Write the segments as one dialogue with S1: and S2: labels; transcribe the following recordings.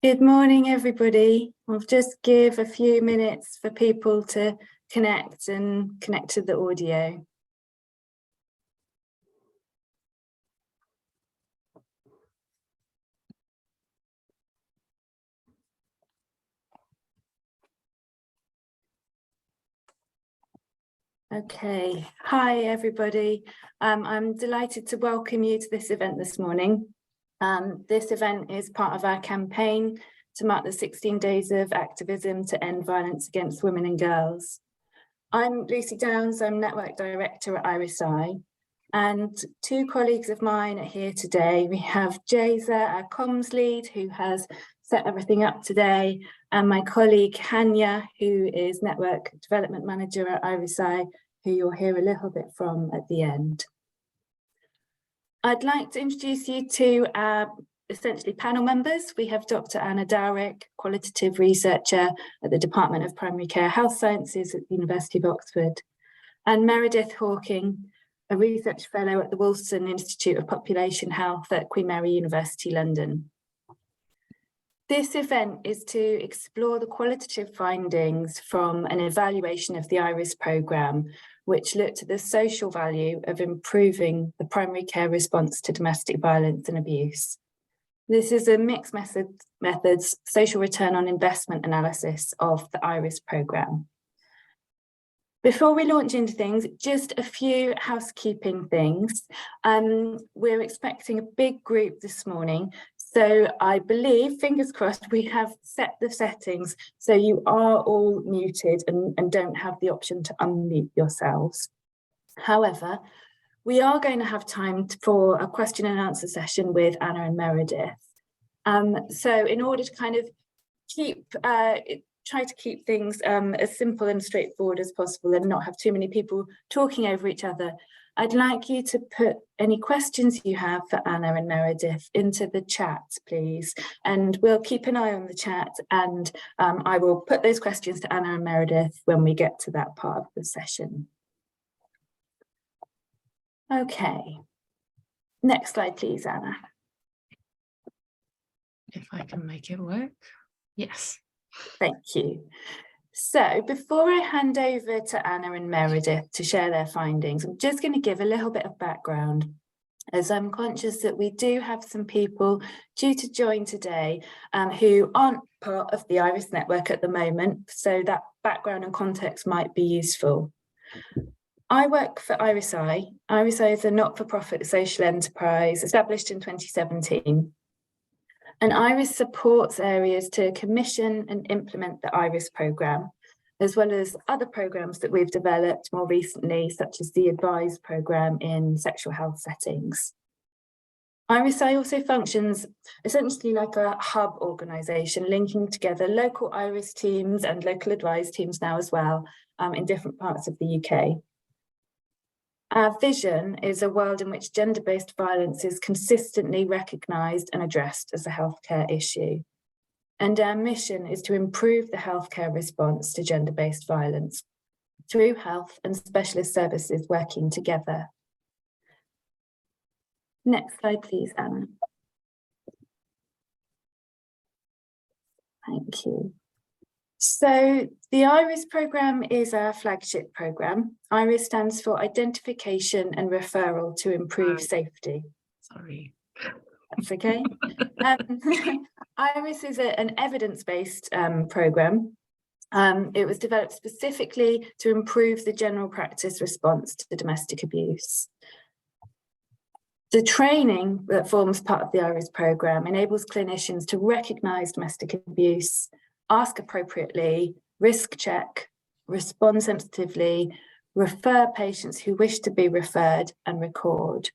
S1: Good morning, everybody. I'll just give a few minutes for people to connect to the audio. Okay, hi everybody. I'm delighted to welcome you to this event this morning. This event is part of our campaign to mark the 16 days of activism to end violence against women and girls. I'm Lucy Downs, I'm Network Director at IRIS-I, and two colleagues of mine are here today. We have Jayza, our comms lead, who has set everything up today, and my colleague Hanya, who is Network Development Manager at IRIS-I, who you'll hear a little bit from at the end. I'd like to introduce you to our essentially panel members. We have Dr. Anna Dowrick, qualitative researcher at the Department of Primary Care Health Sciences at the University of Oxford, and Meredith Hawking, a research fellow at the Wolfson Institute of Population Health at Queen Mary University, London. This event is to explore the qualitative findings from an evaluation of the IRIS programme, which looked at the social value of improving the primary care response to domestic violence and abuse. This is a mixed methods social return on investment analysis of the IRIS programme. Before we launch into things, just a few housekeeping things. We're expecting a big group this morning, so I believe, fingers crossed, we have set the settings so you are all muted and don't have the option to unmute yourselves. However, we are going to have time for a question and answer session with Anna and Meredith. So in order to kind of try to keep things as simple and straightforward as possible and not have too many people talking over each other, I'd like you to put any questions you have for Anna and Meredith into the chat, please. And we'll keep an eye on the chat, and I will put those questions to Anna and Meredith when we get to that part of the session. Okay, next slide, please, Anna.
S2: If I can make it work. Yes.
S1: Thank you. So before I hand over to Anna and Meredith to share their findings, I'm just going to give a little bit of background, as I'm conscious that we do have some people due to join today who aren't part of the IRIS network at the moment, so that background and context might be useful. I work for IRIS-I. IRIS-I is a not-for-profit social enterprise established in 2017. And IRIS supports areas to commission and implement the IRIS programme, as well as other programmes that we've developed more recently, such as the ADVISE programme in sexual health settings. IRIS-I also functions essentially like a hub organisation, linking together local IRIS teams and local ADVISE teams now as well in different parts of the UK. Our vision is a world in which gender-based violence is consistently recognised and addressed as a healthcare issue. And our mission is to improve the healthcare response to gender-based violence through health and specialist services working together. Next slide, please, Anna. Thank you. So the IRIS programme is our flagship programme. IRIS stands for Identification and Referral to Improve Safety.
S2: Sorry.
S1: That's okay. IRIS is an evidence-based programme. It was developed specifically to improve the general practice response to domestic abuse. The training that forms part of the IRIS programme enables clinicians to recognise domestic abuse, ask appropriately, risk check, respond sensitively, refer patients who wish to be referred, and record.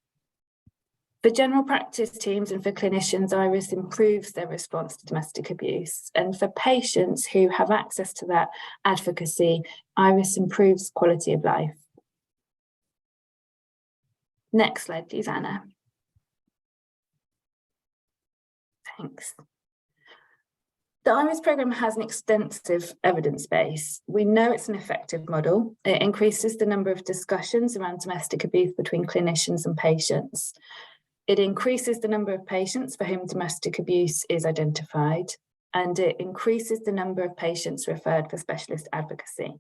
S1: For general practice teams and for clinicians, IRIS improves their response to domestic abuse. And for patients who have access to that advocacy, IRIS improves quality of life. Next slide, please, Anna. Thanks. The IRIS programme has an extensive evidence base. We know it's an effective model. It increases the number of discussions around domestic abuse between clinicians and patients. It increases the number of patients for whom domestic abuse is identified. and it increases the number of patients referred for specialist advocacy.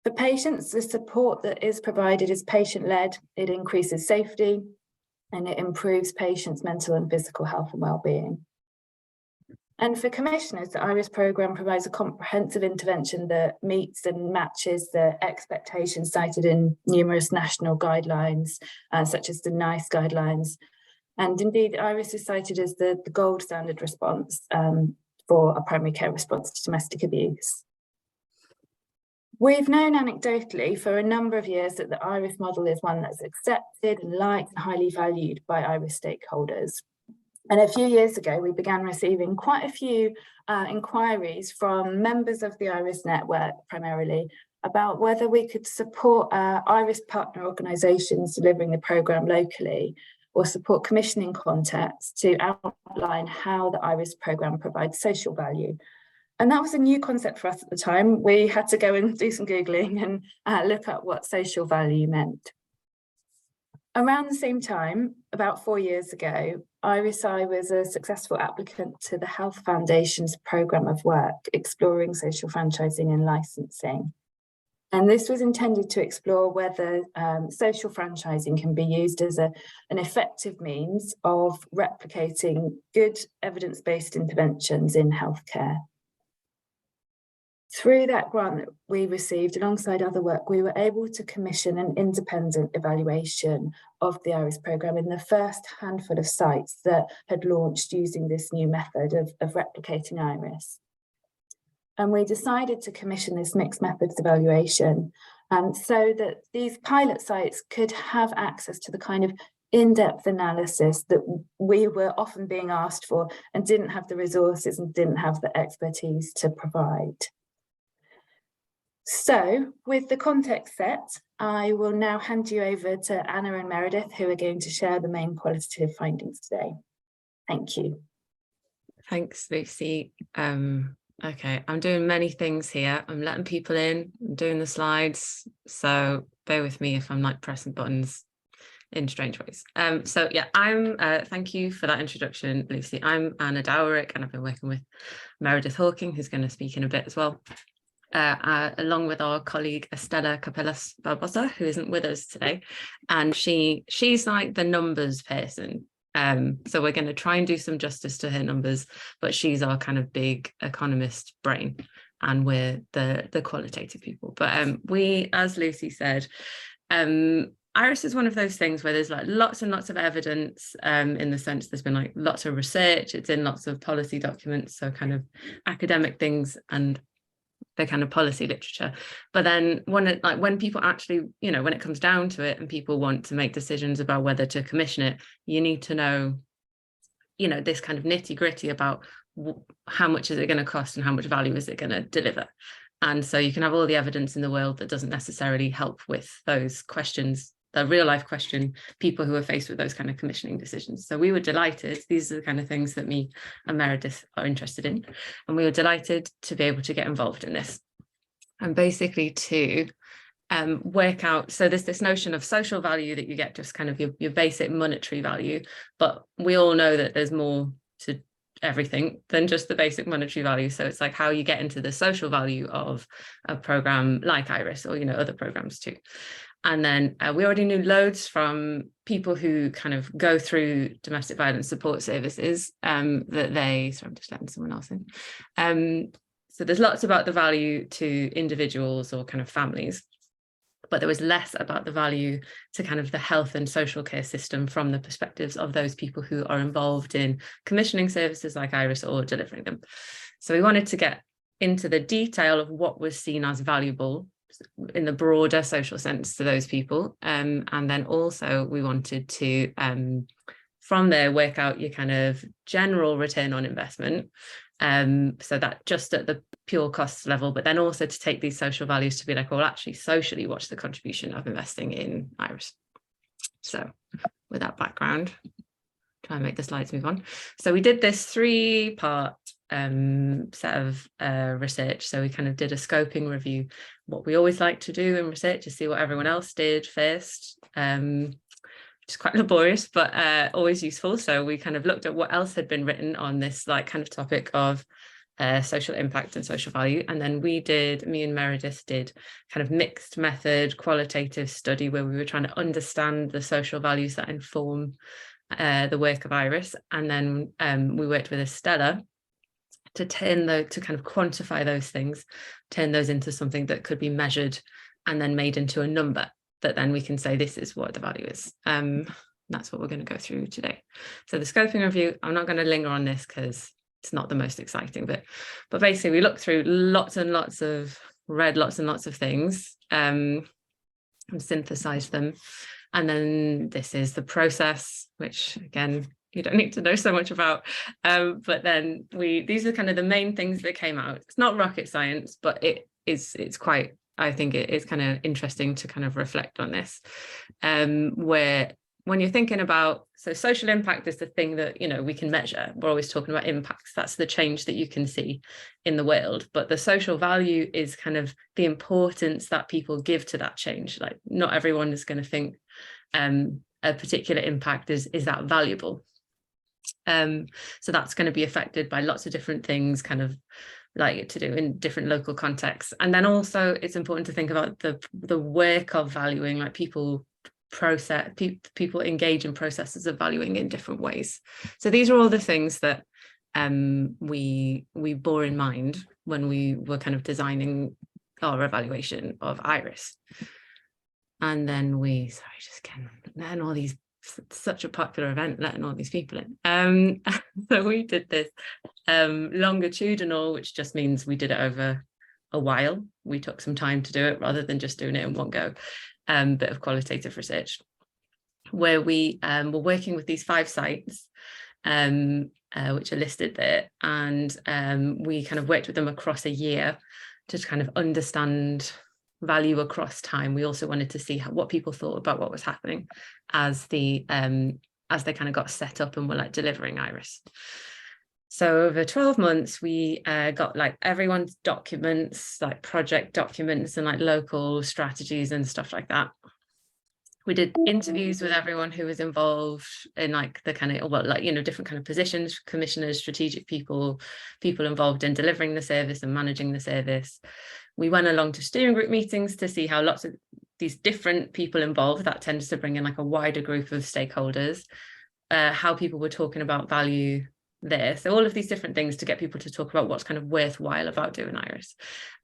S1: For patients, the support that is provided is patient-led, it increases safety, and it improves patients' mental and physical health and well-being. And for commissioners, the IRIS programme provides a comprehensive intervention that meets and matches the expectations cited in numerous national guidelines, such as the NICE guidelines. And indeed, IRIS is cited as the gold standard response for a primary care response to domestic abuse. We've known anecdotally for a number of years that the IRIS model is one that's accepted and liked and highly valued by IRIS stakeholders. And a few years ago, we began receiving quite a few inquiries from members of the IRIS network, primarily, about whether we could support IRIS partner organisations delivering the programme locally, or support commissioning contacts to outline how the IRIS programme provides social value. And that was a new concept for us at the time. We had to go and do some Googling and look up what social value meant. Around the same time, about 4 years ago, IRIS-I was a successful applicant to the Health Foundation's programme of work, exploring social franchising and licensing. And this was intended to explore whether social franchising can be used as an effective means of replicating good evidence-based interventions in healthcare. Through that grant that we received, alongside other work, we were able to commission an independent evaluation of the IRIS programme in the first handful of sites that had launched using this new method of replicating IRIS. And we decided to commission this mixed methods evaluation so that these pilot sites could have access to the kind of in-depth analysis that we were often being asked for and didn't have the resources and didn't have the expertise to provide. So, with the context set, I will now hand you over to Anna and Meredith, who are going to share the main qualitative findings today. Thank you.
S2: Thanks, Lucy. Okay, I'm doing many things here. I'm letting people in, I'm doing the slides, so bear with me if I'm like pressing buttons in strange ways. So yeah, thank you for that introduction, Lucy. I'm Anna Dowrick, and I've been working with Meredith Hawking, who's going to speak in a bit as well. Along with our colleague Estella Capellas Barbosa, who isn't with us today, and she's like the numbers person. So we're going to try and do some justice to her numbers, but she's our kind of big economist brain, and we're the qualitative people. But we, as Lucy said, IRIS is one of those things where there's like lots and lots of evidence, in the sense there's been like lots of research, it's in lots of policy documents, so kind of academic things and the kind of policy literature. But then when people actually, when it comes down to it and people want to make decisions about whether to commission it, you need to know, this kind of nitty gritty about how much is it going to cost and how much value is it going to deliver. And so you can have all the evidence in the world that doesn't necessarily help with those questions, the real life question, people who are faced with those kind of commissioning decisions. So we were delighted, these are the kind of things that me and Meredith are interested in, and we were delighted to be able to get involved in this. And basically to work out, so there's this notion of social value that you get just kind of your basic monetary value, but we all know that there's more to everything than just the basic monetary value. So it's like how you get into the social value of a program like IRIS, or other programs too. And then we already knew loads from people who kind of go through domestic violence support services that they, sorry, I'm just letting someone else in. So there's lots about the value to individuals or kind of families, but there was less about the value to kind of the health and social care system from the perspectives of those people who are involved in commissioning services like IRIS or delivering them. So we wanted to get into the detail of what was seen as valuable in the broader social sense to those people, and then also we wanted to from there work out your kind of general return on investment, so that just at the pure costs level, but then also to take these social values to be like, well, actually socially, what's the contribution of investing in IRIS? So with that background, try and make the slides move on. So we did this 3-part set of research. So we kind of did a scoping review. What we always like to do in research is see what everyone else did first. is quite laborious, but always useful. So we kind of looked at what else had been written on this like kind of topic of social impact and social value. And then me and Meredith did kind of mixed method qualitative study where we were trying to understand the social values that inform the work of Iris. And then we worked with Estella to kind of quantify those things, turn those into something that could be measured and then made into a number that then we can say this is what the value is. That's what we're going to go through today. So the scoping review, I'm not going to linger on this because it's not the most exciting bit, but basically we looked through read lots and lots of things and synthesized them. And then this is the process, which again, you don't need to know so much about. But then these are kind of the main things that came out. It's not rocket science, but it's quite, I think it is kind of interesting to kind of reflect on this, where when you're thinking about, so social impact is the thing that, you know, we can measure. We're always talking about impacts. That's the change that you can see in the world. But the social value is kind of the importance that people give to that change. Like not everyone is going to think a particular impact is that valuable. So that's going to be affected by lots of different things, kind of like to do in different local contexts. And then also it's important to think about the work of valuing, like people engage in processes of valuing in different ways. So these are all the things that we bore in mind when we were kind of designing our evaluation of Iris. And then letting all these, such a popular event, letting all these people in. So we did this longitudinal, which just means we did it over a while. We took some time to do it rather than just doing it in one go. Bit of qualitative research where we were working with these 5 sites which are listed there, and we kind of worked with them across a year to kind of understand value across time. We also wanted to see what people thought about what was happening as they kind of got set up and were like delivering Iris. So over 12 months, we got like everyone's documents, like project documents and like local strategies and stuff like that. We did interviews with everyone who was involved in like the kind of, well, like, you know, different kind of positions, commissioners, strategic people involved in delivering the service and managing the service. We went along to steering group meetings to see how lots of these different people involved, that tends to bring in like a wider group of stakeholders, how people were talking about value there. So all of these different things to get people to talk about what's kind of worthwhile about doing Iris.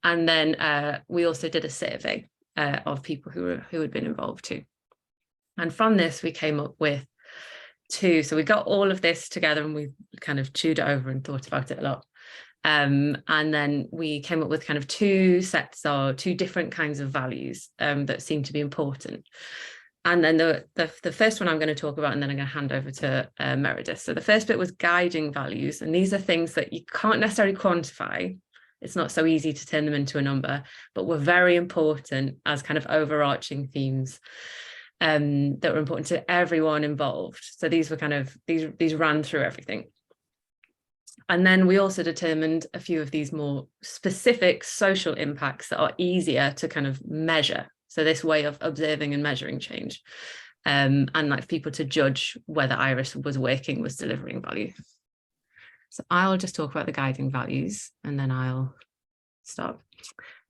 S2: And then we also did a survey of people who had been involved too. And from this, we came up with 2. So we got all of this together and we kind of chewed it over and thought about it a lot. And then we came up with kind of 2 sets or 2 different kinds of values that seem to be important. And then the first one I'm going to talk about, and then I'm going to hand over to Meredith. So the first bit was guiding values. And these are things that you can't necessarily quantify. It's not so easy to turn them into a number, but were very important as kind of overarching themes that were important to everyone involved. So these were kind of, these ran through everything. And then we also determined a few of these more specific social impacts that are easier to kind of measure. So this way of observing and measuring change, and like people to judge whether Iris was delivering value. So I'll just talk about the guiding values and then I'll stop.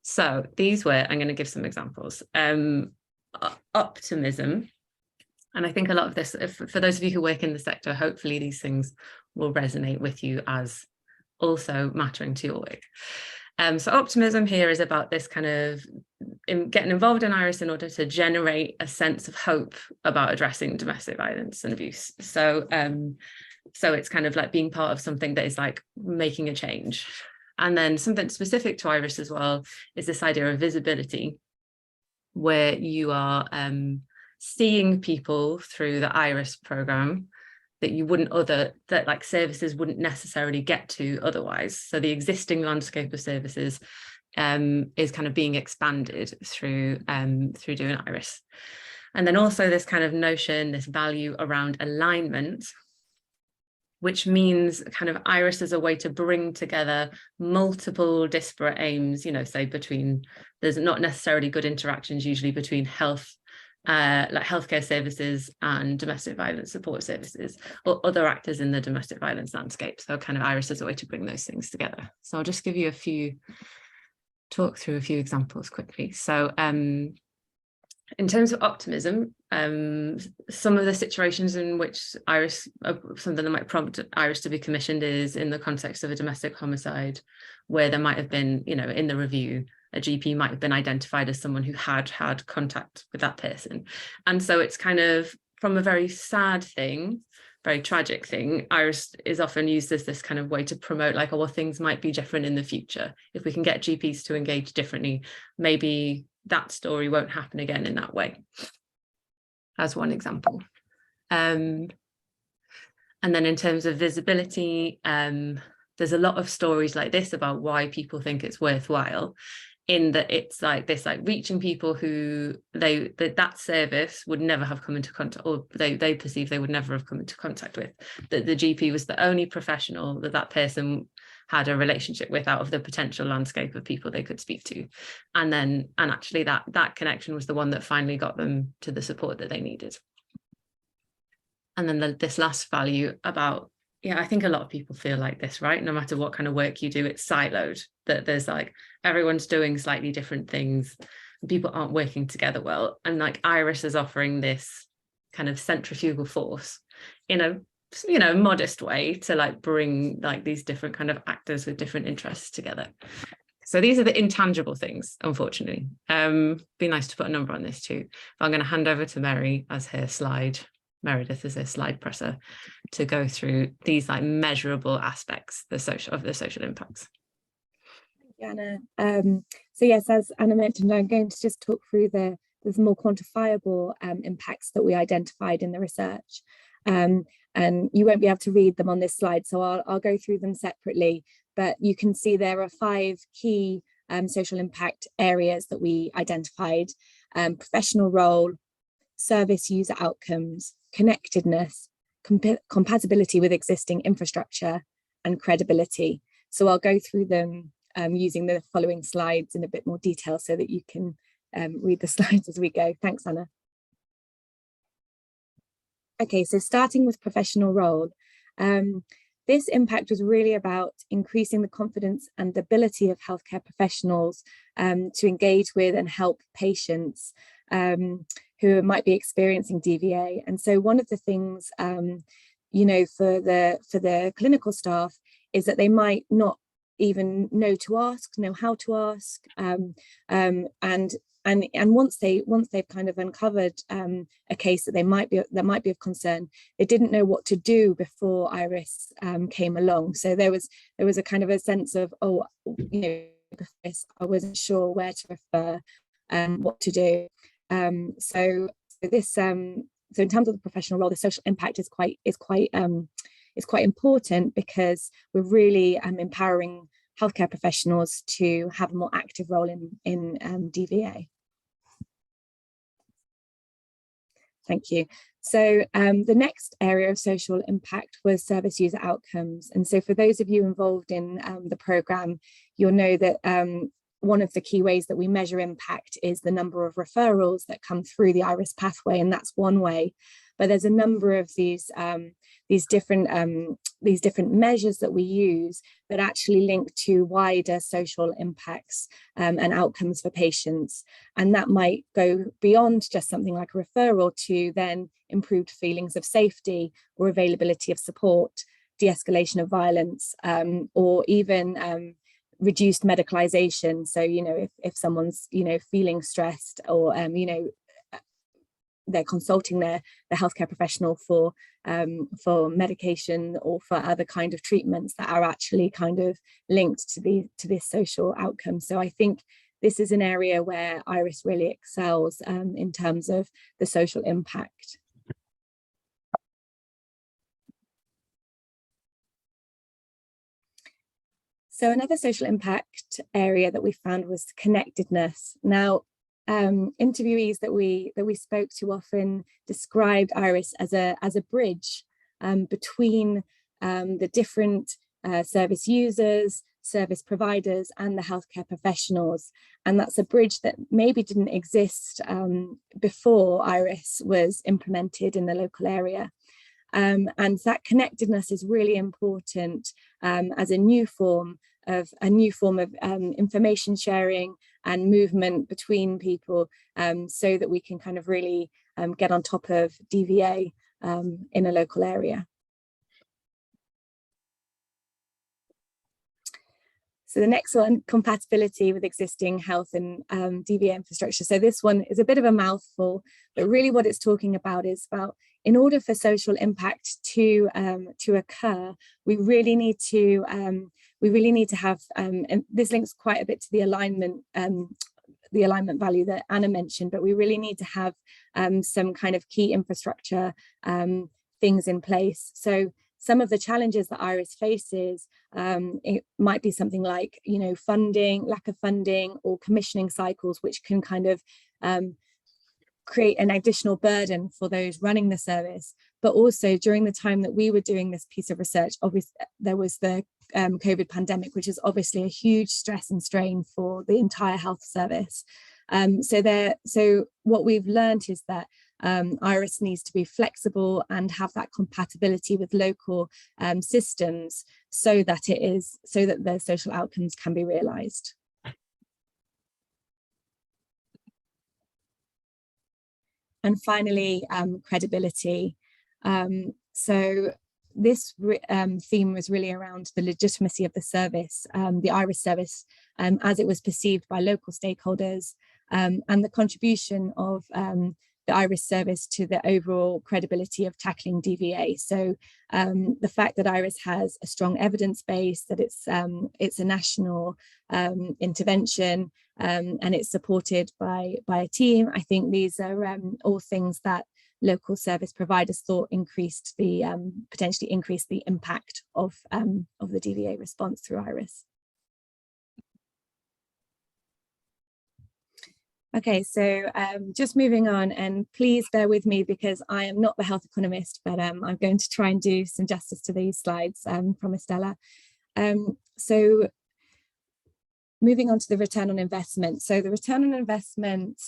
S2: So these were, I'm going to give some examples. Optimism. And I think a lot of this, for those of you who work in the sector, hopefully these things will resonate with you as also mattering to your work. So optimism here is about this kind of getting involved in Iris in order to generate a sense of hope about addressing domestic violence and abuse. So it's kind of like being part of something that is like making a change. And then something specific to Iris as well is this idea of visibility, where you are seeing people through the Iris program that you wouldn't that like services wouldn't necessarily get to otherwise. So the existing landscape of services is kind of being expanded through doing Iris. And then also this kind of notion, this value around alignment, which means kind of Iris as a way to bring together multiple disparate aims, you know, say there's not necessarily good interactions usually between health like healthcare services and domestic violence support services, or other actors in the domestic violence landscape. So kind of IRIS is a way to bring those things together. So I'll just give you talk through a few examples quickly. So in terms of optimism, some of the situations in which IRIS, something that might prompt IRIS to be commissioned is in the context of a domestic homicide, where there might have been, in the review, a GP might have been identified as someone who had had contact with that person. And so it's kind of from a very sad thing, very tragic thing, IRIS is often used as this kind of way to promote like, oh, well, things might be different in the future. If we can get GPs to engage differently, maybe that story won't happen again in that way, as one example. And then in terms of visibility, there's a lot of stories like this about why people think it's worthwhile, in that it's like this, like reaching people who that service would never have come into contact, or they perceive they would never have come into contact with, that the GP was the only professional that person had a relationship with out of the potential landscape of people they could speak to. And actually that connection was the one that finally got them to the support that they needed. And then this last value about, I think a lot of people feel like this, right? No matter what kind of work you do, it's siloed, that there's like, everyone's doing slightly different things, and people aren't working together well. And like IRIS is offering this kind of centrifugal force in a modest way to like bring like these different kind of actors with different interests together. So these are the intangible things, unfortunately. Be nice to put a number on this too. But I'm going to hand over to Meredith as her slide presser, to go through these like measurable aspects of the social impacts.
S3: Thank you, Anna. So yes, as Anna mentioned, I'm going to just talk through the more quantifiable impacts that we identified in the research. And you won't be able to read them on this slide, so I'll go through them separately. But you can see there are 5 key social impact areas that we identified: professional role, service user outcomes, connectedness, compatibility with existing infrastructure, and credibility. So I'll go through them using the following slides in a bit more detail so that you can read the slides as we go. Thanks, Anna. Okay, so starting with professional role, this impact was really about increasing the confidence and the ability of healthcare professionals to engage with and help patients who might be experiencing DVA. And so one of the things, for the clinical staff is that they might not even know how to ask, and once they've kind of uncovered a case that might be of concern, they didn't know what to do before IRIS came along. So there was a kind of a sense of, I wasn't sure where to refer, what to do. So in terms of the professional role, the social impact is quite important, because we're really empowering healthcare professionals to have a more active role in DVA. Thank you. So the next area of social impact was service user outcomes. And so for those of you involved in the programme, you'll know that one of the key ways that we measure impact is the number of referrals that come through the IRIS pathway, and that's one way. But there's a number of these different measures that we use that actually link to wider social impacts and outcomes for patients. And that might go beyond just something like a referral to then improved feelings of safety or availability of support, de-escalation of violence, or even reduced medicalization. So, if someone's, feeling stressed, or, they're consulting the healthcare professional for medication or for other kind of treatments that are actually kind of linked to this social outcome. So I think this is an area where IRIS really excels in terms of the social impact. So another social impact area that we found was connectedness. Now, interviewees that we spoke to often described IRIS as a bridge between the different service users, service providers and the healthcare professionals. And that's a bridge that maybe didn't exist before IRIS was implemented in the local area. And that connectedness is really important as a new form of information sharing and movement between people, so that we can kind of really get on top of DVA in a local area. So the next one, compatibility with existing health and DVA infrastructure. So this one is a bit of a mouthful, but really what it's talking about is about, in order for social impact to occur, we really need to have, and this links quite a bit to the alignment value that Anna mentioned, but we really need to have some kind of key infrastructure things in place. So some of the challenges that IRIS faces, it might be something like, funding, lack of funding, or commissioning cycles, which can kind of create an additional burden for those running the service. But also during the time that we were doing this piece of research, obviously there was the COVID pandemic, which is obviously a huge stress and strain for the entire health service. So what we've learned is that IRIS needs to be flexible and have that compatibility with local systems, so that the social outcomes can be realised. And finally, credibility. So this theme was really around the legitimacy of the service, the IRIS service, as it was perceived by local stakeholders, and the contribution of the IRIS service to the overall credibility of tackling DVA. So the fact that IRIS has a strong evidence base, that it's a national intervention, and it's supported by a team. I think these are all things that local service providers thought potentially increased the impact of the DVA response through IRIS. Okay, so just moving on, and please bear with me because I am not the health economist, but I'm going to try and do some justice to these slides from Estella. So moving on to the return on investment. So the return on investment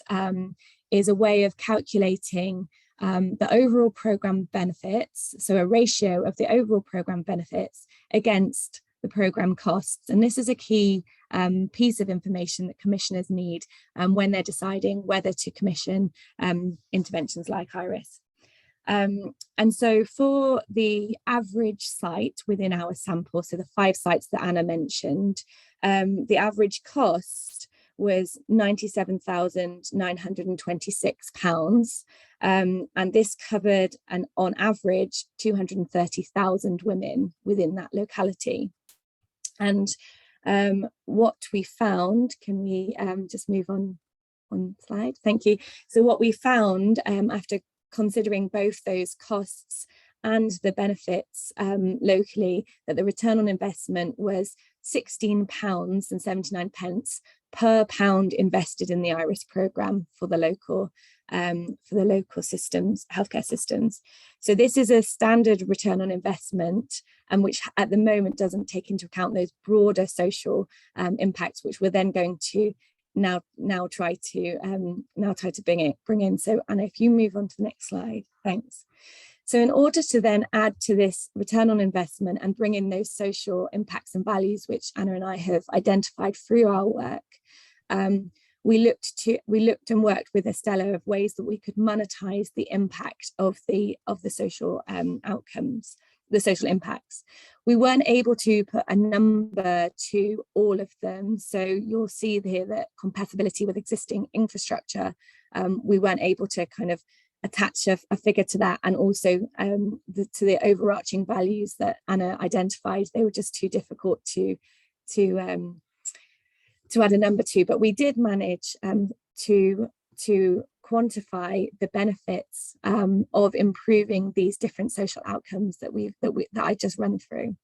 S3: is a way of calculating the overall programme benefits, so a ratio of the overall programme benefits against the programme costs. And this is a key piece of information that commissioners need when they're deciding whether to commission interventions like IRIS. And so for the average site within our sample, so the 5 sites that Anna mentioned, the average cost was £97,926, and this covered, on average, 230,000 women within that locality. And what we found, can we just move on slide? Thank you. So what we found after considering both those costs and the benefits locally, that the return on investment was £16.79 per pound invested in the IRIS programme for the local systems, healthcare systems. So this is a standard return on investment, and which at the moment doesn't take into account those broader social impacts, which we're then going to now try to bring in. So Anna, if you move on to the next slide, thanks. So in order to then add to this return on investment and bring in those social impacts and values, which Anna and I have identified through our work, we looked and worked with Estella of ways that we could monetize the impact of the social outcomes, the social impacts. We weren't able to put a number to all of them. So you'll see here that compatibility with existing infrastructure, we weren't able to kind of attach a figure to that, and also to the overarching values that Anna identified. They were just too difficult to add a number to, but we did manage to quantify the benefits of improving these different social outcomes that I just run through.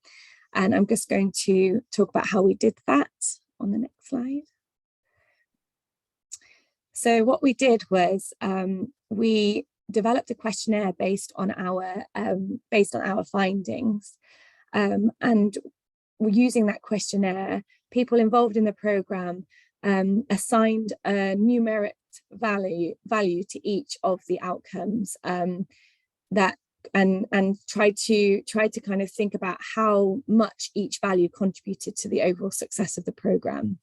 S3: And I'm just going to talk about how we did that on the next slide. So what we did was we developed a questionnaire based on our findings, and using that questionnaire, people involved in the programme assigned a numeric value to each of the outcomes that and tried to kind of think about how much each value contributed to the overall success of the programme.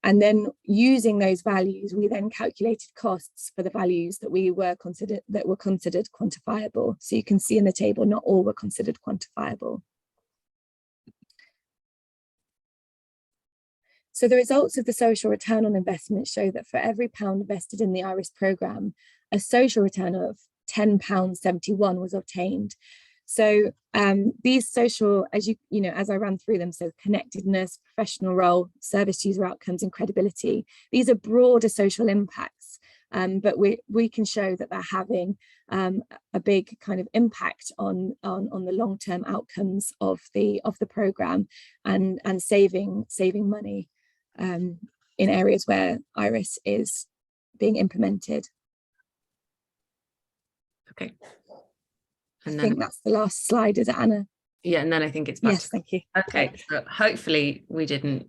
S3: And then using those values, we then calculated costs for the values that were considered quantifiable. So you can see in the table, not all were considered quantifiable. So the results of the social return on investment show that for every £1 invested in the IRIS programme, a social return of £10.71 was obtained. So these social, as I ran through them, so connectedness, professional role, service user outcomes, and credibility, these are broader social impacts, but we can show that they're having a big kind of impact on the long-term outcomes of the programme and saving money in areas where IRIS is being implemented.
S2: Okay.
S3: I think that's the last slide, is it, Anna?
S2: Yeah, and then I think it's back.
S3: Yes, thank you.
S2: Okay, so hopefully we didn't,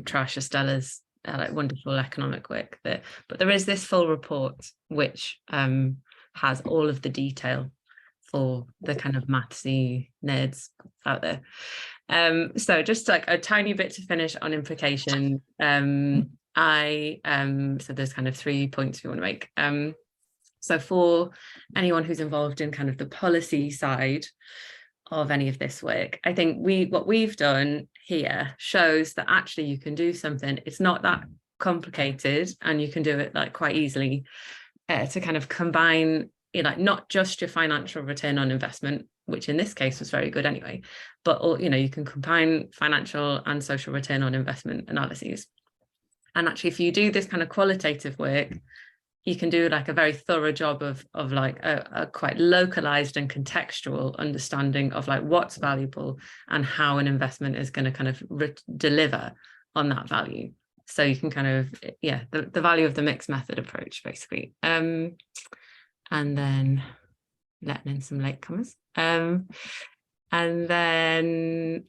S2: trash Estella's like wonderful economic work there, but there is this full report which has all of the detail for the kind of mathsy nerds out there. So just like a tiny bit to finish on implication. So there's kind of 3 points we want to make. So for anyone who's involved in kind of the policy side of any of this work, I think what we've done here shows that actually you can do something. It's not that complicated, and you can do it like quite easily to kind of combine, not just your financial return on investment, which in this case was very good anyway, but you can combine financial and social return on investment analyses. And actually, if you do this kind of qualitative work, you can do like a very thorough job of like a quite localized and contextual understanding of like what's valuable and how an investment is going to kind of deliver on that value. So you can kind of, the value of the mixed method approach, basically. And then letting in some latecomers. And then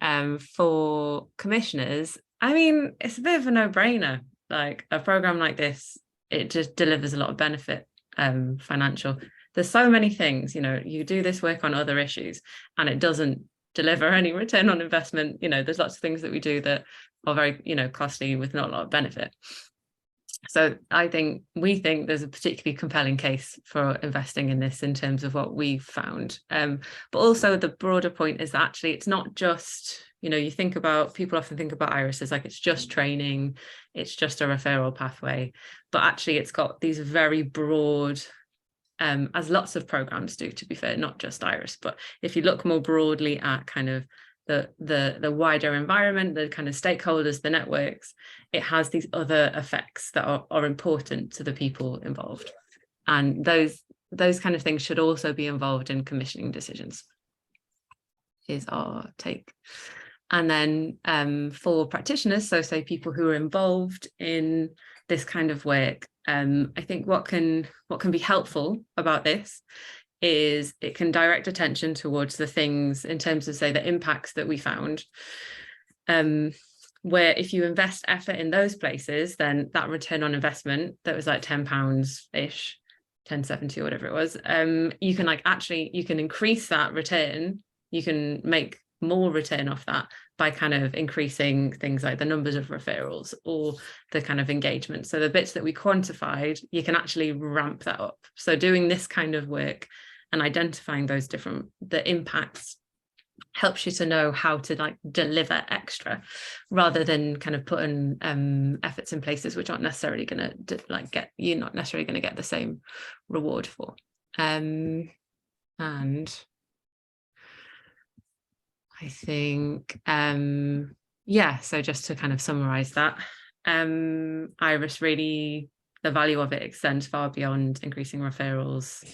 S2: for commissioners, I mean, it's a bit of a no-brainer. Like a program like this, it just delivers a lot of benefit, financial. There's so many things, you do this work on other issues and it doesn't deliver any return on investment. There's lots of things that we do that are very, costly with not a lot of benefit. So we think there's a particularly compelling case for investing in this in terms of what we've found. But also the broader point is that actually it's not just, people often think about IRIS as like it's just training, it's just a referral pathway, but actually it's got these very broad, as lots of programs do, to be fair, not just IRIS, but if you look more broadly at kind of the wider environment, the kind of stakeholders, the networks, it has these other effects that are important to the people involved. And those kind of things should also be involved in commissioning decisions, is our take. And then for practitioners, so say people who are involved in this kind of work, I think what can be helpful about this is it can direct attention towards the things in terms of, say, the impacts that we found, where if you invest effort in those places, then that return on investment that was like £10-ish, 10.70 or whatever it was, you can increase that return. You can make more return off that by kind of increasing things like the numbers of referrals or the kind of engagement. So the bits that we quantified, you can actually ramp that up. So doing this kind of work and identifying the impacts helps you to know how to like deliver extra, rather than kind of putting efforts in places which aren't necessarily going to you're not necessarily going to get the same reward for. And I think, so just to kind of summarize that, IRIS really, the value of it extends far beyond increasing referrals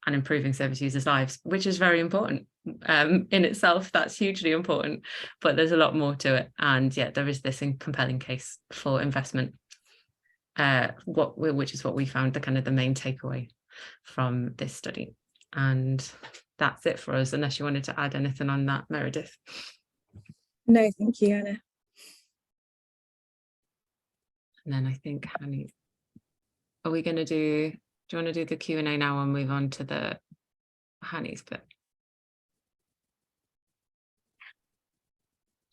S2: and improving service users' lives, which is very important in itself. That's hugely important, but there's a lot more to it. And there is this compelling case for investment, which is what we found the main takeaway from this study. and that's it for us, unless you wanted to add anything on that, Meredith.
S3: No, thank you, Anna.
S2: And then I think, Hanny, are we going to do you want to do the Q&A now and move on to the Hanny's bit?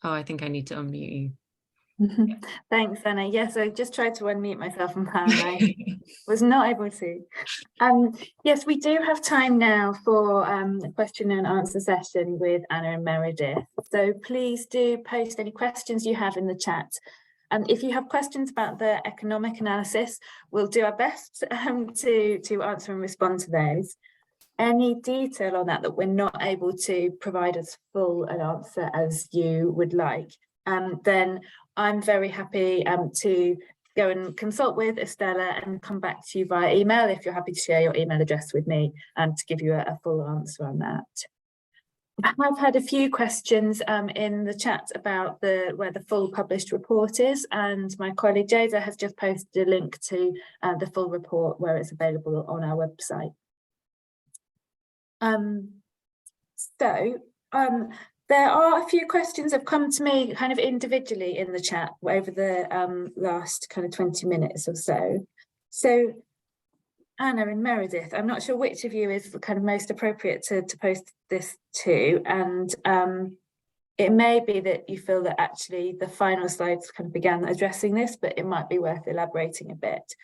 S2: Oh, I think I need to unmute you.
S1: Thanks, Anna. Yes, I just tried to unmute myself and I was not able to. Yes, we do have time now for a question and answer session with Anna and Meredith. So please do post any questions you have in the chat. If you have questions about the economic analysis, we'll do our best to answer and respond to those. Any detail on that we're not able to provide as full an answer as you would like, then I'm very happy to go and consult with Estella and come back to you via email if you're happy to share your email address with me to give you a full answer on that. I've had a few questions in the chat about where the full published report is, and my colleague Jada has just posted a link to the full report where it's available on our website. There are a few questions that have come to me kind of individually in the chat over the last kind of 20 minutes or so. So Anna and Meredith, I'm not sure which of you is kind of most appropriate to post this to, and it may be that you feel that actually the final slides kind of began addressing this, but it might be worth elaborating a bit.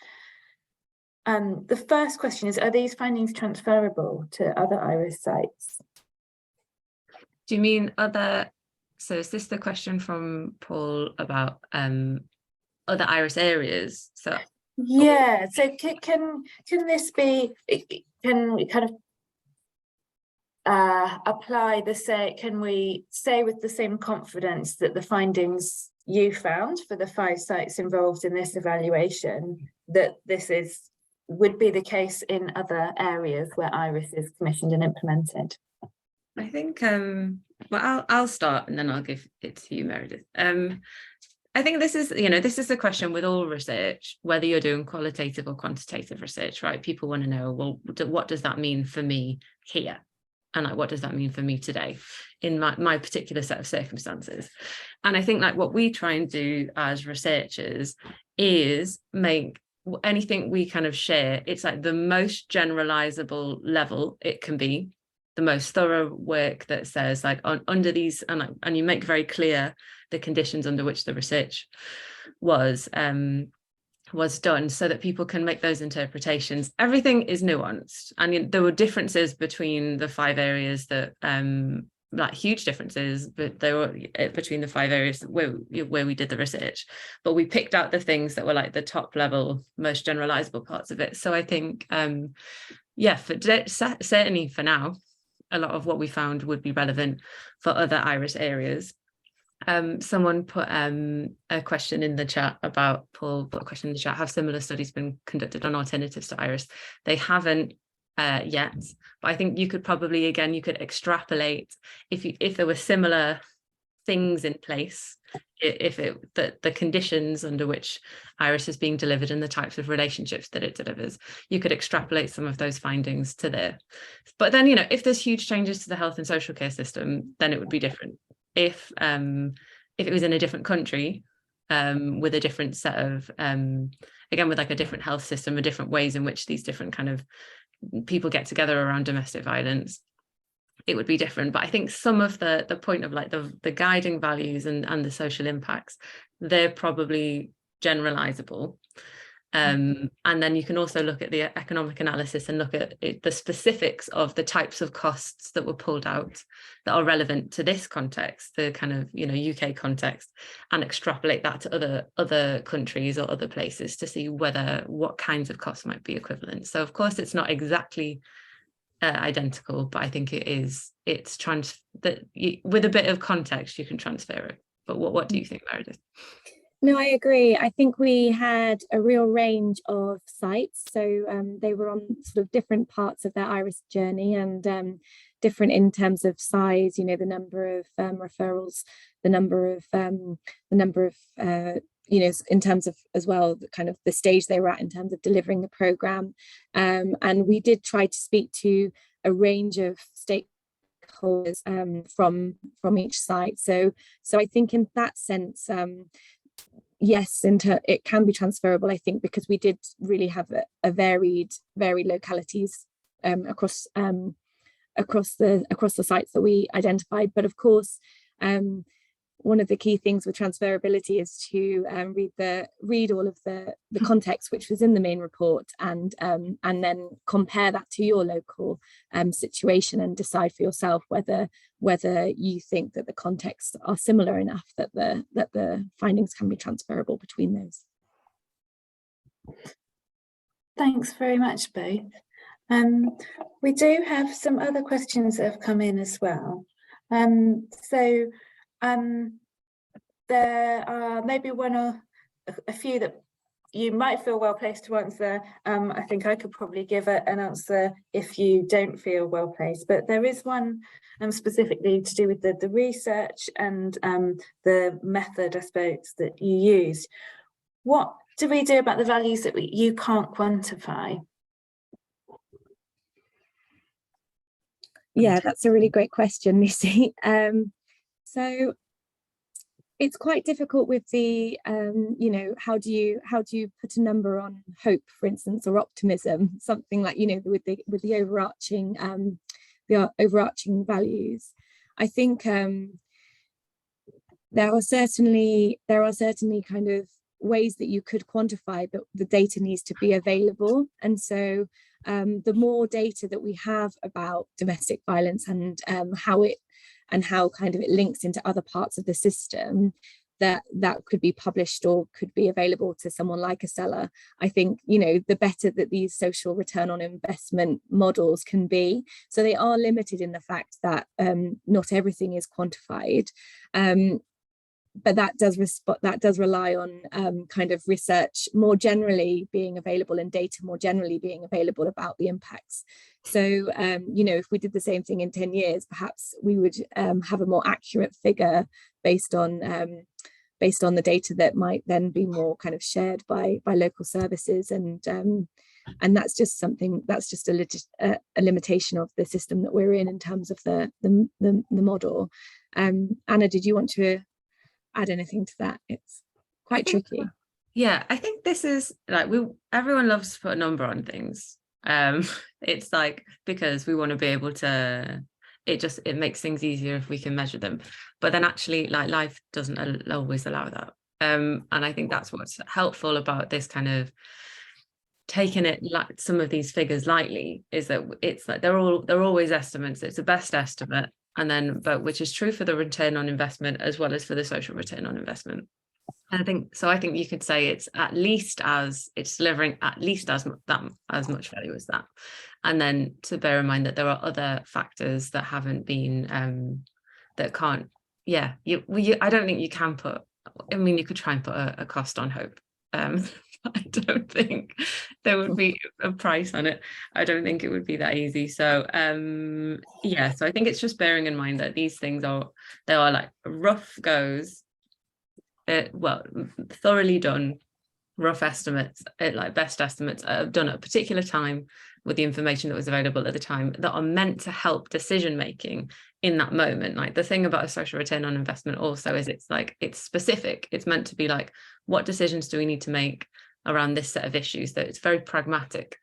S1: The first question is, are these findings transferable to other IRIS sites?
S2: Do you mean other, so is this the question from Paul about other IRIS areas? So
S1: yeah, so can this be, can we kind of apply can we say with the same confidence that the findings you found for the 5 sites involved in this evaluation, that this would be the case in other areas where IRIS is commissioned and implemented?
S2: I think, well, I'll start and then I'll give it to you, Meredith. I think this is, this is the question with all research, whether you're doing qualitative or quantitative research, right? People want to know, well, what does that mean for me here? And like, what does that mean for me today in my particular set of circumstances? And I think like what we try and do as researchers is make anything we kind of share, it's like the most generalizable level it can be, the most thorough work that says like under these, and you make very clear the conditions under which the research was done, so that people can make those interpretations. Everything is nuanced, and there were differences between the 5 areas that like huge differences, but they were between the 5 areas where we did the research, but we picked out the things that were like the top level, most generalizable parts of it. So I think yeah, certainly for now, a lot of what we found would be relevant for other IRIS areas. Someone put a question in the chat about, Paul put a question in the chat, have similar studies been conducted on alternatives to IRIS? They haven't yet, but I think you could probably, again, you could extrapolate if there were similar things in place, if the conditions under which IRIS is being delivered and the types of relationships that it delivers, you could extrapolate some of those findings to there. But then, if there's huge changes to the health and social care system, then it would be different. If it was in a different country with a different set of, again, with like a different health system, or different ways in which these different kind of people get together around domestic violence, it would be different. But I think some of the point of like the guiding values and the social impacts, they're probably generalizable. And then you can also look at the economic analysis and look at the specifics of the types of costs that were pulled out that are relevant to this context, the kind of UK context, and extrapolate that to other countries or other places to see what kinds of costs might be equivalent. So of course it's not exactly identical, but I think it's with a bit of context you can transfer it. But what do you think, Meredith?
S3: No, I agree. I think we had a real range of sites. So they were on sort of different parts of their IRIS journey, and different in terms of size, the number of referrals, the number of in terms of as well, kind of the stage they were at in terms of delivering the programme. And we did try to speak to range of stakeholders from each site. So I think in that sense, yes, it can be transferable, I think, because we did really have a varied localities across the sites that we identified. But of course, one of the key things with transferability is to read all of the context which was in the main report, and then compare that to your local situation and decide for yourself whether you think that the contexts are similar enough that the findings can be transferable between those.
S1: Thanks very much, both. We do have some other questions that have come in as well. There are maybe one or a few that you might feel well placed to answer. I think I could probably give an answer if you don't feel well placed, but there is one specifically to do with the research and the method, I suppose, that you used. What do we do about the values that you can't quantify?
S3: Yeah, that's a really great question, Lucy. So it's quite difficult with the, how do you put a number on hope, for instance, or optimism, something like, with the overarching values. I think there are certainly kind of ways that you could quantify, but the data needs to be available. And so the more data that we have about domestic violence and how kind of it links into other parts of the system, that could be published or could be available to someone like a seller, I think, the better that these social return on investment models can be. So they are limited in the fact that not everything is quantified. But that does rely on kind of research more generally being available and data more generally being available about the impacts. So, if we did the same thing in 10 years, perhaps we would have a more accurate figure based on the data that might then be more kind of shared by local services, and that's just a limitation of the system that we're in terms of the model. Anna, did you want to add anything to that? It's quite tricky.
S2: Yeah, I think this is like, everyone loves to put a number on things. It's like, because we want to be able to, it makes things easier if we can measure them, but then actually, like, life doesn't always allow that. And I think that's what's helpful about this kind of taking it, like some of these figures lightly, is that it's like they're always estimates. It's a best estimate, and then, but which is true for the return on investment as well as for the social return on investment. And I think you could say it's delivering at least as much value as that. And then to bear in mind that there are other factors that haven't been that can't, I don't think you can put, I mean, you could try and put a cost on hope. I don't think there would be a price on it. I don't think it would be that easy. So so I think it's just bearing in mind that these things are like rough goes, thoroughly done rough estimates, like best estimates done at a particular time with the information that was available at the time, that are meant to help decision making in that moment. Like, the thing about a social return on investment also is it's specific. It's meant to be like, what decisions do we need to make around this set of issues? That it's very pragmatic.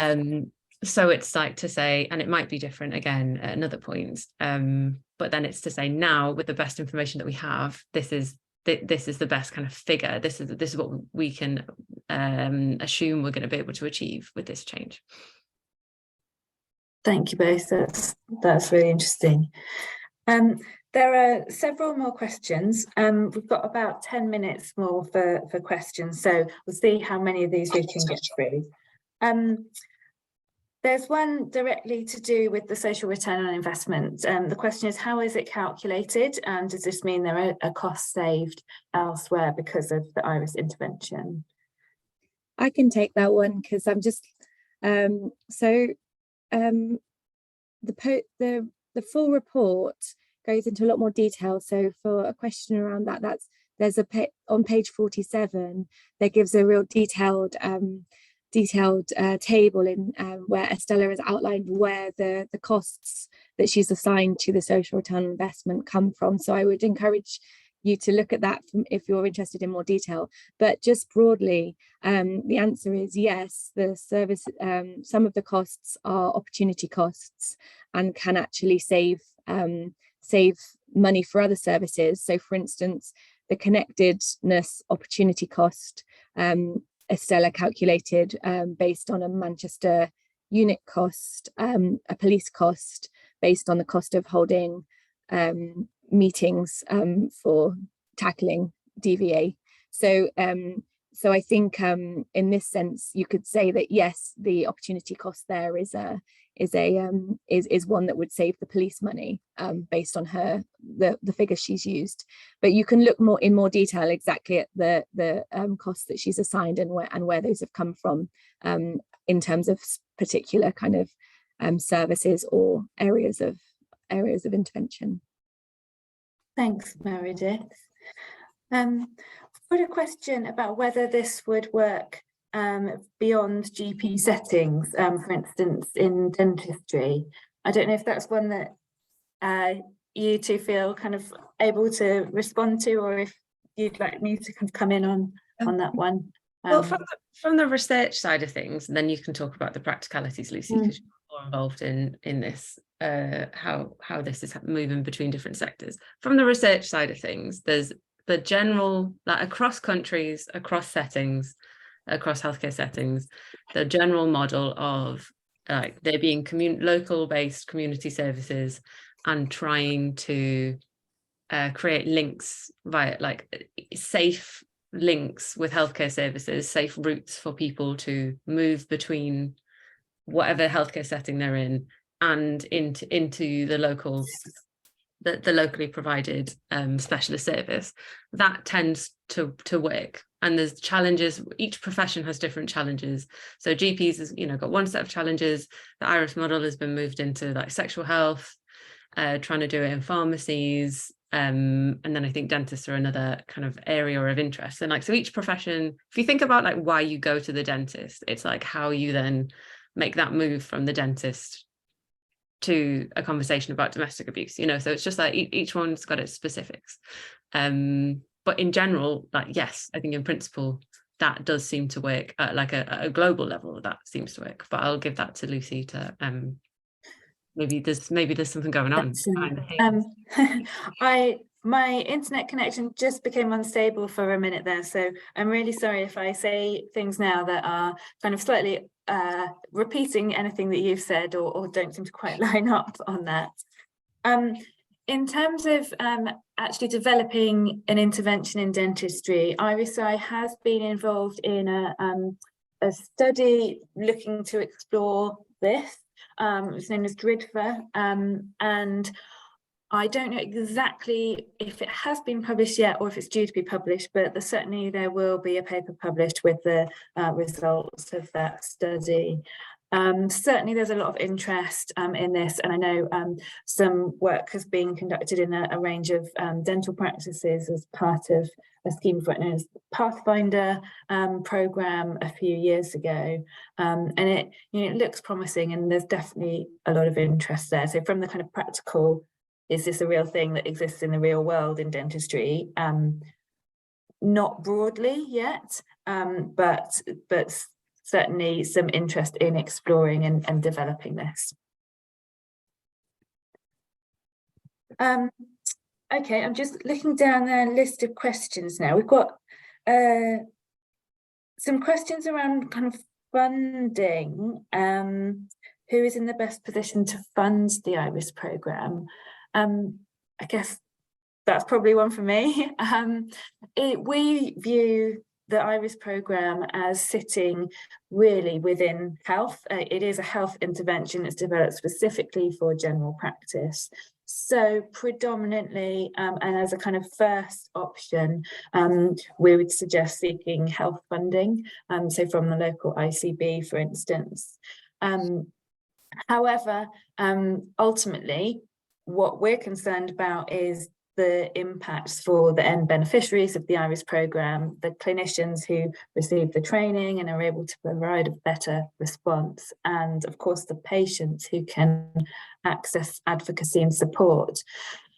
S2: So it's like to say, and it might be different again at another point, but then it's to say, now with the best information that we have, this is the best kind of figure. This is what we can assume we're going to be able to achieve with this change.
S1: Thank you both. That's really interesting. There are several more questions. We've got about 10 minutes more for questions, so we'll see how many of these we can get through. There's one directly to do with the social return on investment. The question is, how is it calculated? And does this mean there are costs saved elsewhere because of the IRIS intervention?
S3: I can take that one, because I'm just, the full report goes into a lot more detail. So for a question around that, there's on page 47, that gives a real detailed detailed table in where Estella has outlined where the costs that she's assigned to the social return on investment come from. So I would encourage you to look at that if you're interested in more detail. But just broadly, the answer is yes, the service, some of the costs are opportunity costs and can actually save money for other services. So for instance, the connectedness opportunity cost, Estella calculated based on a Manchester unit cost, a police cost based on the cost of holding meetings for tackling DVA. So I think in this sense you could say that yes, the opportunity cost there is one that would save the police money based on the figures she's used. But you can look in more detail exactly at the costs that she's assigned and where those have come from in terms of particular kind of services or areas of intervention.
S1: Thanks, Meredith. I've got a question about whether this would work beyond GP settings, for instance, in dentistry. I don't know if that's one that you two feel kind of able to respond to, or if you'd like me to kind of come in on that one.
S2: Well, from the research side of things, and then you can talk about the practicalities, Lucy, because you're more involved in this, how this is moving between different sectors. From the research side of things, there's the general, like across countries, across settings, across healthcare settings, the general model of like there being local based community services and trying to create links via like safe links with healthcare services, safe routes for people to move between whatever healthcare setting they're in and into the local, the locally provided specialist service. That tends to work. And there's challenges. Each profession has different challenges. So GPs has, got one set of challenges. The IRIS model has been moved into like sexual health, trying to do it in pharmacies. And then I think dentists are another kind of area of interest. And like, so each profession, if you think about like why you go to the dentist, it's like how you then make that move from the dentist to a conversation about domestic abuse, so it's just like each one's got its specifics. But in general, like, yes, I think in principle, that does seem to work at like a global level, that seems to work. But I'll give that to Lucy to maybe there's something going on behind the scenes.
S1: My internet connection just became unstable for a minute there, so I'm really sorry if I say things now that are kind of slightly repeating anything that you've said or don't seem to quite line up on that. In terms of actually developing an intervention in dentistry, IRISI has been involved in a study looking to explore this. It's known as DRIDFA, and I don't know exactly if it has been published yet or if it's due to be published, but certainly there will be a paper published with the results of that study. Certainly there's a lot of interest in this, and I know some work has been conducted in a range of dental practices as part of a scheme for known as Pathfinder program a few years ago, and it looks promising, and there's definitely a lot of interest there. So from the kind of practical, is this a real thing that exists in the real world in dentistry? Not broadly yet, but certainly some interest in exploring and developing this. Okay, I'm just looking down the list of questions now. We've got some questions around kind of funding. Who is in the best position to fund the IRIS programme? I guess that's probably one for me. We view the IRIS programme as sitting really within health. It is a health intervention. It's developed specifically for general practice. So predominantly, and as a kind of first option, we would suggest seeking health funding, so from the local ICB, for instance. However, ultimately, what we're concerned about is the impacts for the end beneficiaries of the IRIS programme, the clinicians who receive the training and are able to provide a better response, and of course the patients who can access advocacy and support.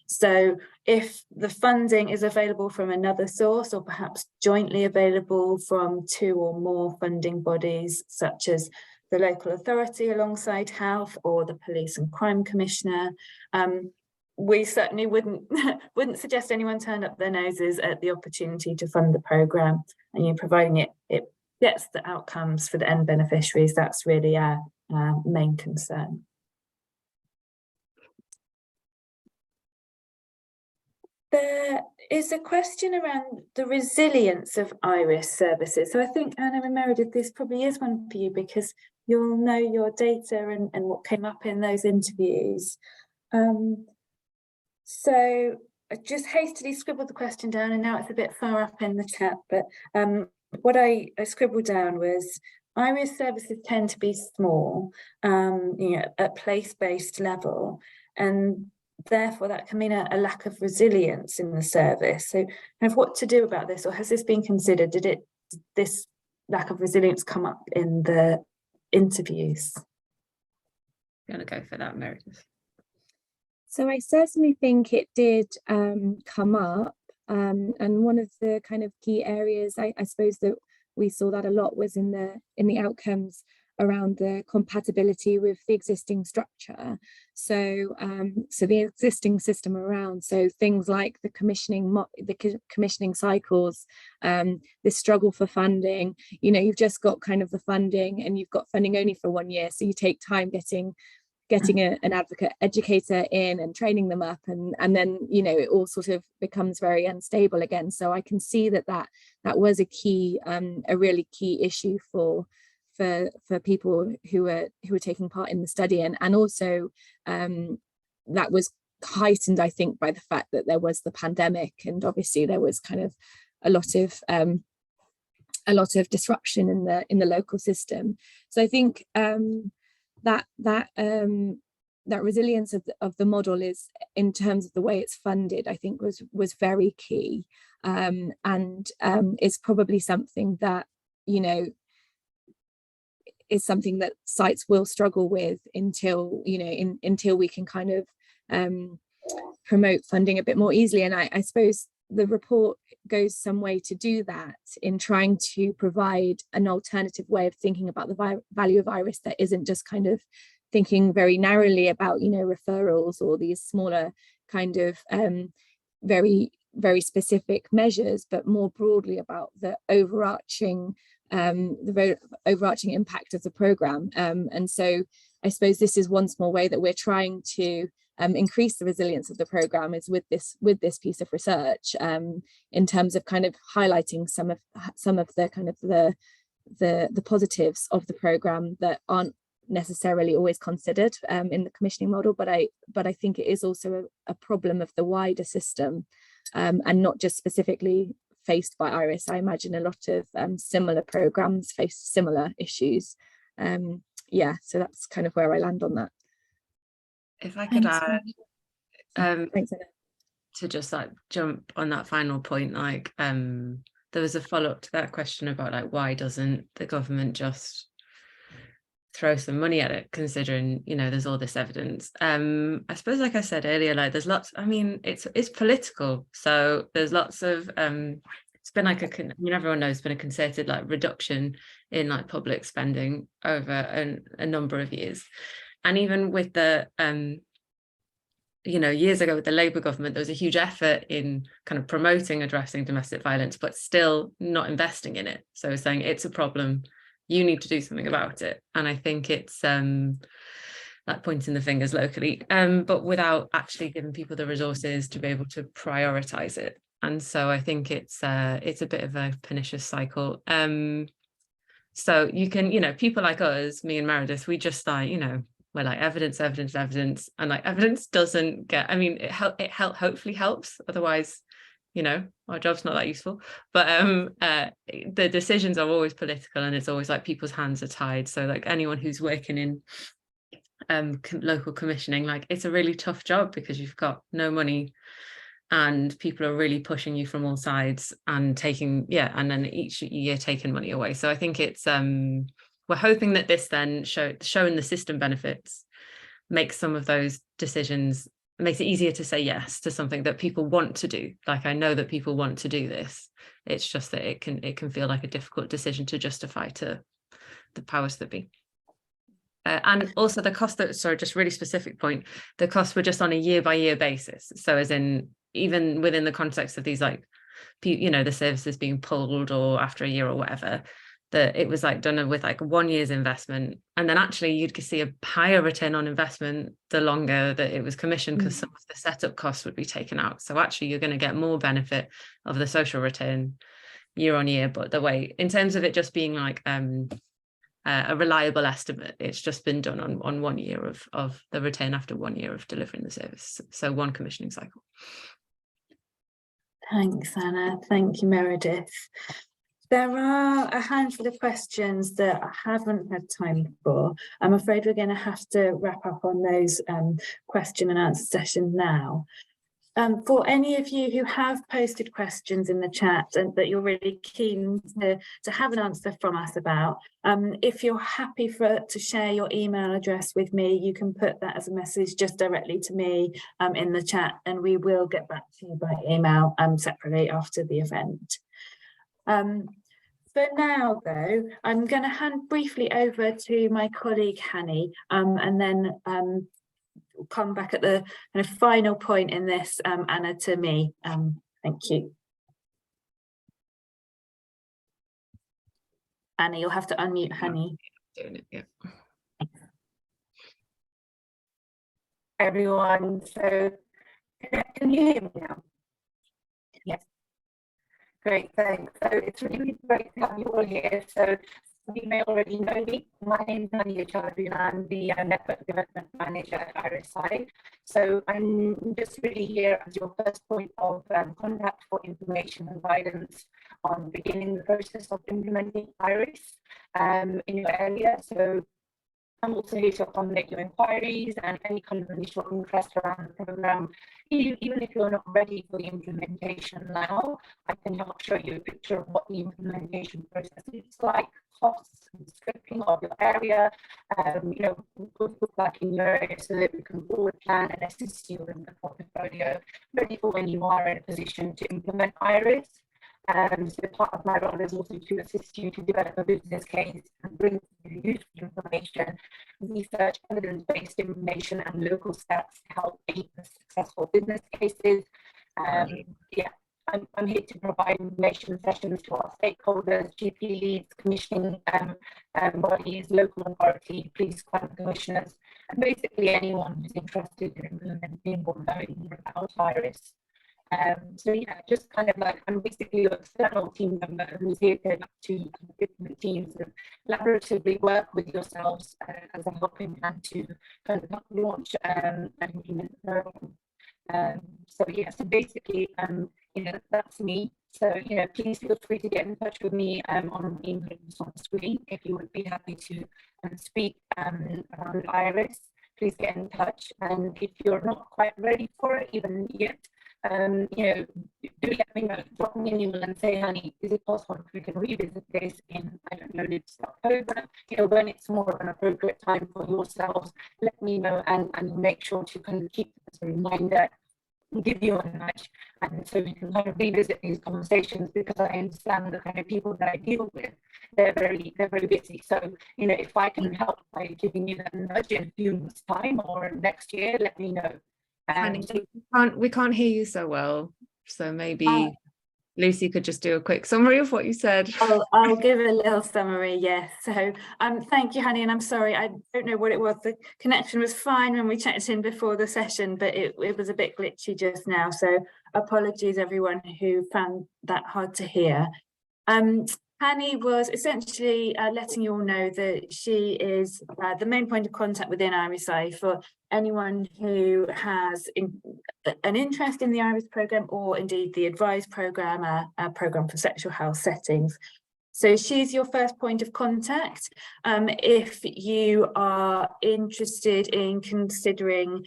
S1: So if the funding is available from another source, or perhaps jointly available from 2 or more funding bodies, such as the local authority alongside health or the police and crime commissioner, we certainly wouldn't suggest anyone turn up their noses at the opportunity to fund the programme, and providing it gets the outcomes for the end beneficiaries. That's really our main concern. There is a question around the resilience of IRIS services. So I think, Anna and Meredith, this probably is one for you, because you'll know your data and what came up in those interviews. So I just hastily scribbled the question down, and now it's a bit far up in the chat, but what I scribbled down was IRIS services tend to be small, at place-based level, and therefore that can mean a lack of resilience in the service. So kind of what to do about this, or has this been considered? Did this lack of resilience come up in the interviews?
S2: I'm going to go for that, Meredith.
S3: So I certainly think it did come up, and one of the kind of key areas I suppose that we saw that a lot was in the outcomes around the compatibility with the existing structure. So so the existing system around, so things like the commissioning cycles, this struggle for funding. You've just got kind of the funding, and you've got funding only for 1 year, so you take time getting an advocate educator in and training them up, and then it all sort of becomes very unstable again. So I can see that was a really key issue for people who were taking part in the study, and also that was heightened, I think, by the fact that there was the pandemic, and obviously there was kind of a lot of disruption in the local system. So I think that resilience of the model is, in terms of the way it's funded, I think was very key, and is probably something that is something that sites will struggle with until we can kind of promote funding a bit more easily. And I suppose the report goes some way to do that, in trying to provide an alternative way of thinking about the value of IRIS that isn't just kind of thinking very narrowly about referrals or these smaller kind of very, very specific measures, but more broadly about the overarching impact of the programme. And so I suppose this is one small way that we're trying to increase the resilience of the programme, is with this piece of research, in terms of kind of highlighting some of the kind of the positives of the programme that aren't necessarily always considered in the commissioning model, but I think it is also a problem of the wider system, and not just specifically faced by IRIS. I imagine a lot of similar programmes face similar issues. So that's kind of where I land on that.
S2: If I could add,
S3: Thanks,
S2: to just like jump on that final point, like there was a follow-up to that question about like, why doesn't the government just throw some money at it, considering there's all this evidence. I suppose, like I said earlier, like there's lots, it's political, so there's lots of it's been like everyone knows, it's been a concerted like reduction in like public spending over a number of years. And even with the years ago with the Labour government, there was a huge effort in kind of promoting addressing domestic violence, but still not investing in it. So saying it's a problem, you need to do something about it. And I think it's like pointing the fingers locally, but without actually giving people the resources to be able to prioritize it. And so I think it's a bit of a pernicious cycle. So you can, people like us, me and Meredith, we just like, we're like evidence, and like evidence doesn't get, it hopefully helps. Otherwise, our job's not that useful. But the decisions are always political, and it's always like people's hands are tied. So like anyone who's working in local commissioning, like it's a really tough job, because you've got no money and people are really pushing you from all sides and taking, and then each year taking money away. So I think it's we're hoping that this then showing the system benefits makes some of those decisions, makes it easier to say yes to something that people want to do. Like, I know that people want to do this. It's just that it can feel like a difficult decision to justify to the powers that be. And also the cost, that, sorry, just really specific point, the costs were just on a year by year basis. So as in, even within the context of these, like, you know, the services being pulled or after a year or whatever, that it was like done with like 1 year's investment. And then actually you'd see a higher return on investment the longer that it was commissioned, because some of the setup costs would be taken out. So actually you're going to get more benefit of the social return year on year. But the way, in terms of it just being like a reliable estimate, it's just been done on 1 year of the return after 1 year of delivering the service. So one commissioning cycle.
S1: Thanks, Anna. Thank you, Meredith. There are a handful of questions that I haven't had time for. I'm afraid we're going to have to wrap up on those question and answer sessions now. For any of you who have posted questions in the chat and that you're really keen to have an answer from us about, if you're happy to share your email address with me, you can put that as a message just directly to me in the chat, and we will get back to you by email separately after the event. For now, though, I'm going to hand briefly over to my colleague Hanny, and then we'll come back at the kind of final point in this, Anna, to me. Thank you. Anna, you'll have to unmute Hanny.
S2: Doing it, yeah.
S4: Everyone, so can you hear me now? Yes. Great, thanks. So it's really great to have you all here. So you may already know me. My name is Nadia Chowdhury, and I'm the Network Development Manager at IRIS-I. So I'm just really here as your first point of contact for information and guidance on beginning the process of implementing IRIS in your area. So I'm also here to accommodate your inquiries and any kind of initial interest around the program. Even if you're not ready for the implementation now, I can help show you a picture of what the implementation process looks like, costs and scripting of your area, you know, what look like in your area, so that we can forward plan and assist you in the portfolio, ready for when you are in a position to implement IRIS. So part of my role is also to assist you to develop a business case and bring you useful information, research, evidence-based information, and local stats to help aid the successful business cases. Yeah, I'm here to provide information sessions to our stakeholders, GP leads, commissioning bodies, local authority, police, crime commissioners, and basically anyone who's interested in implementing or knowing more about IRIS. So yeah, just kind of like, I'm basically your external team member who's here to different teams and collaboratively work with yourselves as a helping hand to kind of launch and implement the program. So yeah, so basically, you know, that's me. So, you know, please feel free to get in touch with me on the email on the screen if you would be happy to speak around IRIS. Please get in touch, and if you're not quite ready for it even yet, you know, do let me know. Drop me an email and say, honey, is it possible if we can revisit this in, I don't know, it's October, you know, when it's more of an appropriate time for yourselves, let me know, and make sure to kind of keep this a reminder, give you a nudge, and so we can kind of revisit these conversations, because I understand the kind of people that I deal with, they're very busy. So, you know, if I can help by giving you that nudge in a few months' time or next year, let me know.
S2: We can't hear you so well, so maybe Lucy could just do a quick summary of what you said.
S1: I'll give a little summary, yes. So thank you, Hanny, and I'm sorry, I don't know what it was. The connection was fine when we checked in before the session, but it was a bit glitchy just now, so apologies everyone who found that hard to hear. Hanny was essentially letting you all know that she is the main point of contact within IRIS-I for anyone who has an interest in the IRIS programme, or indeed the advised programme, a programme for sexual health settings. So she's your first point of contact. If you are interested in considering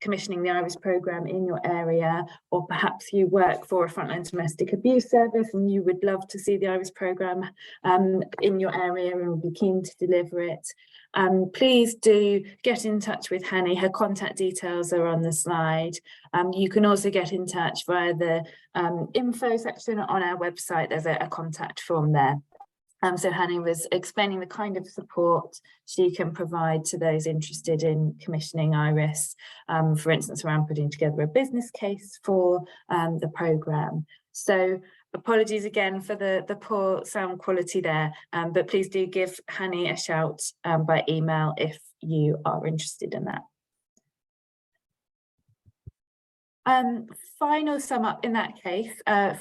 S1: commissioning the IRIS programme in your area, or perhaps you work for a frontline domestic abuse service and you would love to see the IRIS programme in your area and would be keen to deliver it, please do get in touch with Hanny. Her contact details are on the slide. You can also get in touch via the info section on our website. There's a contact form there. So Hanny was explaining the kind of support she can provide to those interested in commissioning IRIS, for instance, around putting together a business case for the programme. So apologies again for the poor sound quality there, but please do give Hanny a shout by email if you are interested in that. Final sum up in that case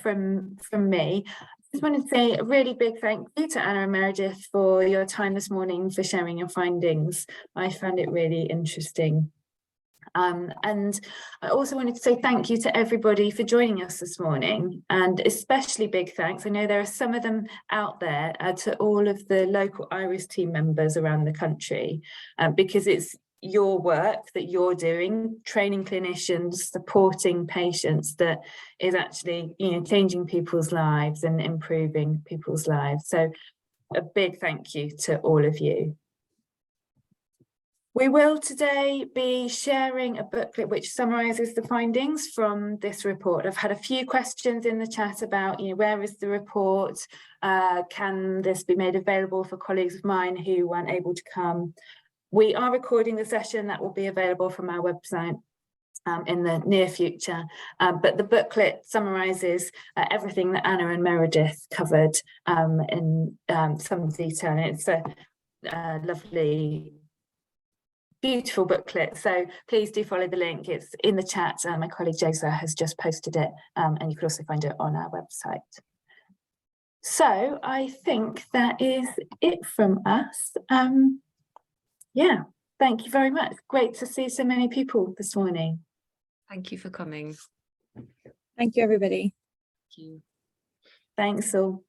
S1: from me. I just wanted to say a really big thank you to Anna and Meredith for your time this morning, for sharing your findings. I found it really interesting. And I also wanted to say thank you to everybody for joining us this morning, and especially big thanks, I know there are some of them out there, to all of the local IRIS team members around the country, because it's your work that you're doing, training clinicians, supporting patients, that is actually, you know, changing people's lives and improving people's lives. So a big thank you to all of you. We will today be sharing a booklet which summarises the findings from this report. I've had a few questions in the chat about, you know, where is the report? Can this be made available for colleagues of mine who weren't able to come? We are recording the session that will be available from our website in the near future, but the booklet summarises everything that Anna and Meredith covered in some detail. And it's a lovely, beautiful booklet, so please do follow the link. It's in the chat. My colleague Josa has just posted it, and you can also find it on our website. So I think that is it from us. Yeah, thank you very much. Great to see so many people this morning.
S2: Thank you for coming.
S3: Thank you, everybody.
S2: Thank you.
S1: Thanks all.